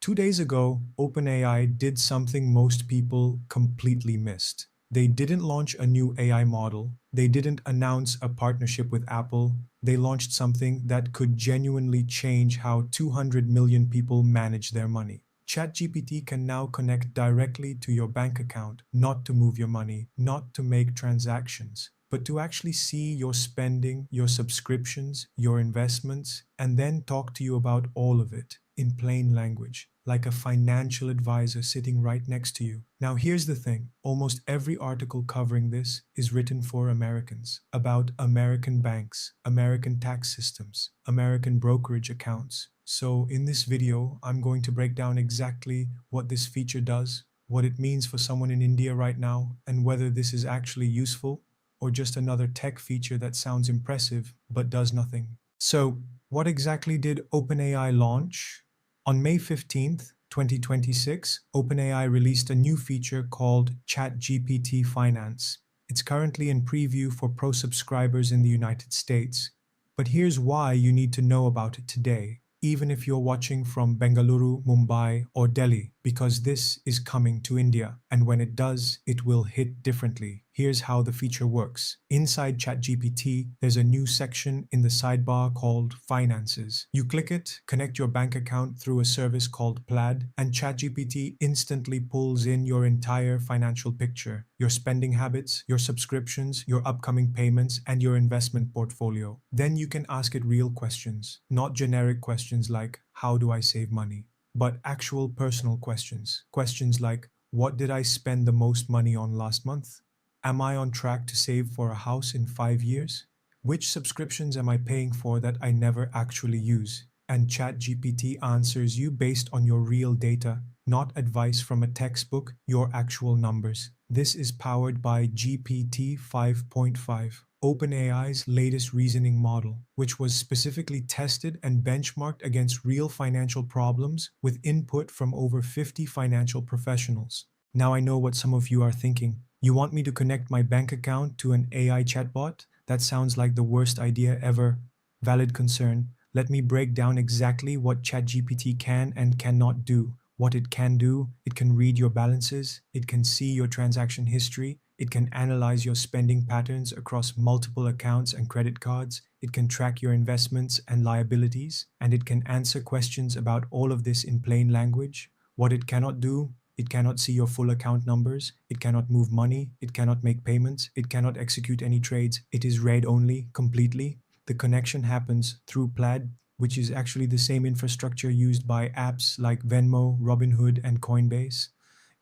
2 days ago, OpenAI did something most people completely missed. They didn't launch a new AI model. They didn't announce a partnership with Apple. They launched something that could genuinely change how 200 million people manage their money. ChatGPT can now connect directly to your bank account, not to move your money, not to make transactions, but to actually see your spending, your subscriptions, your investments, and then talk to you about all of it in plain language, like a financial advisor sitting right next to you. Now, here's the thing, almost every article covering this is written for Americans, about American banks, American tax systems, American brokerage accounts. So, in this video, I'm going to break down exactly what this feature does, what it means for someone in India right now, and whether this is actually useful or just another tech feature that sounds impressive but does nothing. So, what exactly did OpenAI launch? On May 15th, 2026, OpenAI released a new feature called ChatGPT Finance. It's currently in preview for pro subscribers in the United States. But here's why you need to know about it today, even if you're watching from Bengaluru, Mumbai, or Delhi, because this is coming to India, and when it does, it will hit differently. Here's how the feature works. Inside ChatGPT, there's a new section in the sidebar called Finances. You click it, connect your bank account through a service called Plaid, and ChatGPT instantly pulls in your entire financial picture, your spending habits, your subscriptions, your upcoming payments, and your investment portfolio. Then you can ask it real questions, not generic questions like, how do I save money? But actual personal questions. Questions like, what did I spend the most money on last month? Am I on track to save for a house in 5 years? Which subscriptions am I paying for that I never actually use? And ChatGPT answers you based on your real data, not advice from a textbook, your actual numbers. This is powered by GPT 5.5, OpenAI's latest reasoning model, which was specifically tested and benchmarked against real financial problems with input from over 50 financial professionals. Now I know what some of you are thinking. You want me to connect my bank account to an AI chatbot? That sounds like the worst idea ever. Valid concern. Let me break down exactly what ChatGPT can and cannot do. What it can do, it can read your balances, it can see your transaction history, it can analyze your spending patterns across multiple accounts and credit cards, it can track your investments and liabilities, and it can answer questions about all of this in plain language. What it cannot do, it cannot see your full account numbers, it cannot move money, it cannot make payments, it cannot execute any trades, it is read only, completely. The connection happens through Plaid, which is actually the same infrastructure used by apps like Venmo, Robinhood, and Coinbase.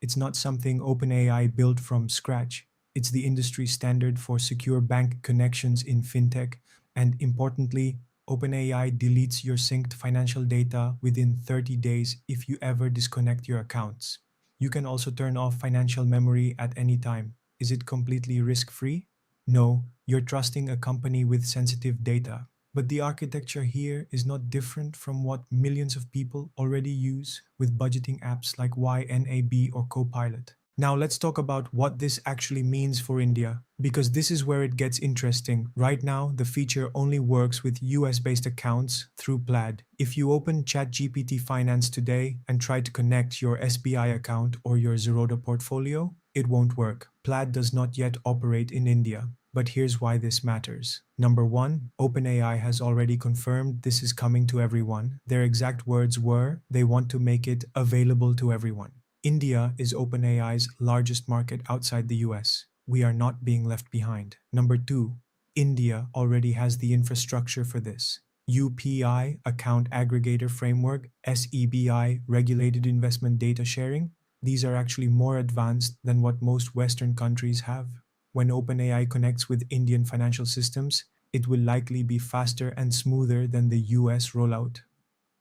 It's not something OpenAI built from scratch. It's the industry standard for secure bank connections in fintech, and importantly, OpenAI deletes your synced financial data within 30 days if you ever disconnect your accounts. You can also turn off financial memory at any time. Is it completely risk-free? No, you're trusting a company with sensitive data. But the architecture here is not different from what millions of people already use with budgeting apps like YNAB or Copilot. Now let's talk about what this actually means for India, because this is where it gets interesting. Right now, the feature only works with US-based accounts through Plaid. If you open ChatGPT Finance today and try to connect your SBI account or your Zerodha portfolio, it won't work. Plaid does not yet operate in India. But here's why this matters. Number one, OpenAI has already confirmed this is coming to everyone. Their exact words were, they want to make it available to everyone. India is OpenAI's largest market outside the US. We are not being left behind. Number two, India already has the infrastructure for this. UPI, Account Aggregator Framework, SEBI, Regulated Investment Data Sharing. These are actually more advanced than what most Western countries have. When OpenAI connects with Indian financial systems, it will likely be faster and smoother than the US rollout.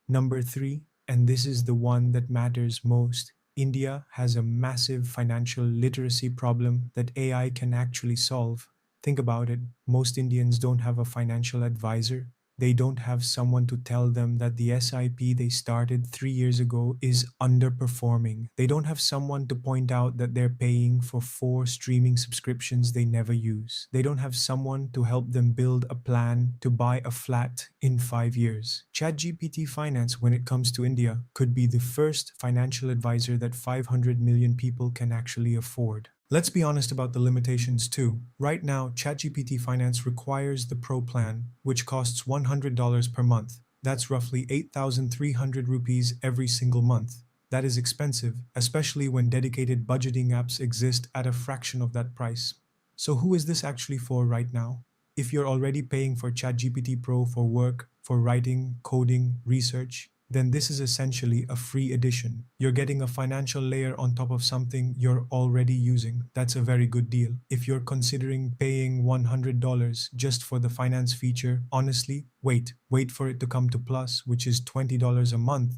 Number three, and this is the one that matters most, India has a massive financial literacy problem that AI can actually solve. Think about it, most Indians don't have a financial advisor. They don't have someone to tell them that the SIP they started 3 years ago is underperforming. They don't have someone to point out that they're paying for 4 streaming subscriptions they never use. They don't have someone to help them build a plan to buy a flat in 5 years. ChatGPT Finance, when it comes to India, could be the first financial advisor that 500 million people can actually afford. Let's be honest about the limitations too. Right now, ChatGPT Finance requires the Pro plan, which costs $100 per month. That's roughly 8,300 rupees every single month. That is expensive, especially when dedicated budgeting apps exist at a fraction of that price. So who is this actually for right now? If you're already paying for ChatGPT Pro for work, for writing, coding, research, then this is essentially a free edition. You're getting a financial layer on top of something you're already using. That's a very good deal. If you're considering paying $100 just for the finance feature, honestly, wait for it to come to Plus, which is $20 a month,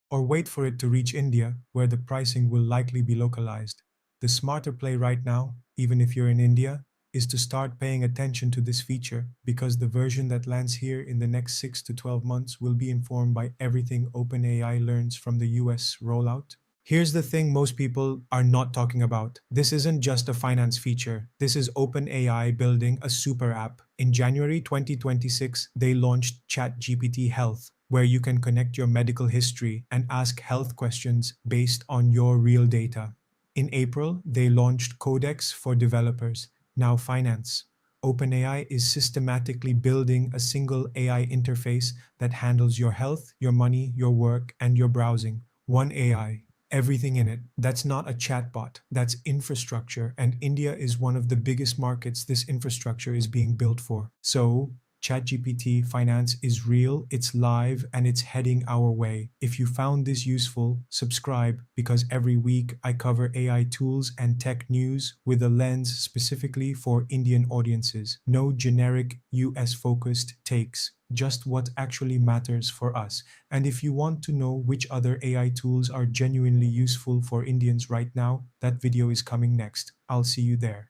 or wait for it to reach India, where the pricing will likely be localized. The smarter play right now, even if you're in India, is to start paying attention to this feature, because the version that lands here in the next 6 to 12 months will be informed by everything OpenAI learns from the US rollout. Here's the thing most people are not talking about. This isn't just a finance feature. This is OpenAI building a super app. In January 2026, they launched ChatGPT Health, where you can connect your medical history and ask health questions based on your real data. In April, they launched Codex for developers, now finance. OpenAI is systematically building a single AI interface that handles your health, your money, your work, and your browsing. One AI, everything in it. That's not a chatbot, that's infrastructure, and India is one of the biggest markets this infrastructure is being built for. So, ChatGPT Finance is real, it's live, and it's heading our way. If you found this useful, subscribe, because every week I cover AI tools and tech news with a lens specifically for Indian audiences. No generic US focused takes, just what actually matters for us. And if you want to know which other AI tools are genuinely useful for Indians right now, that video is coming next. I'll see you there.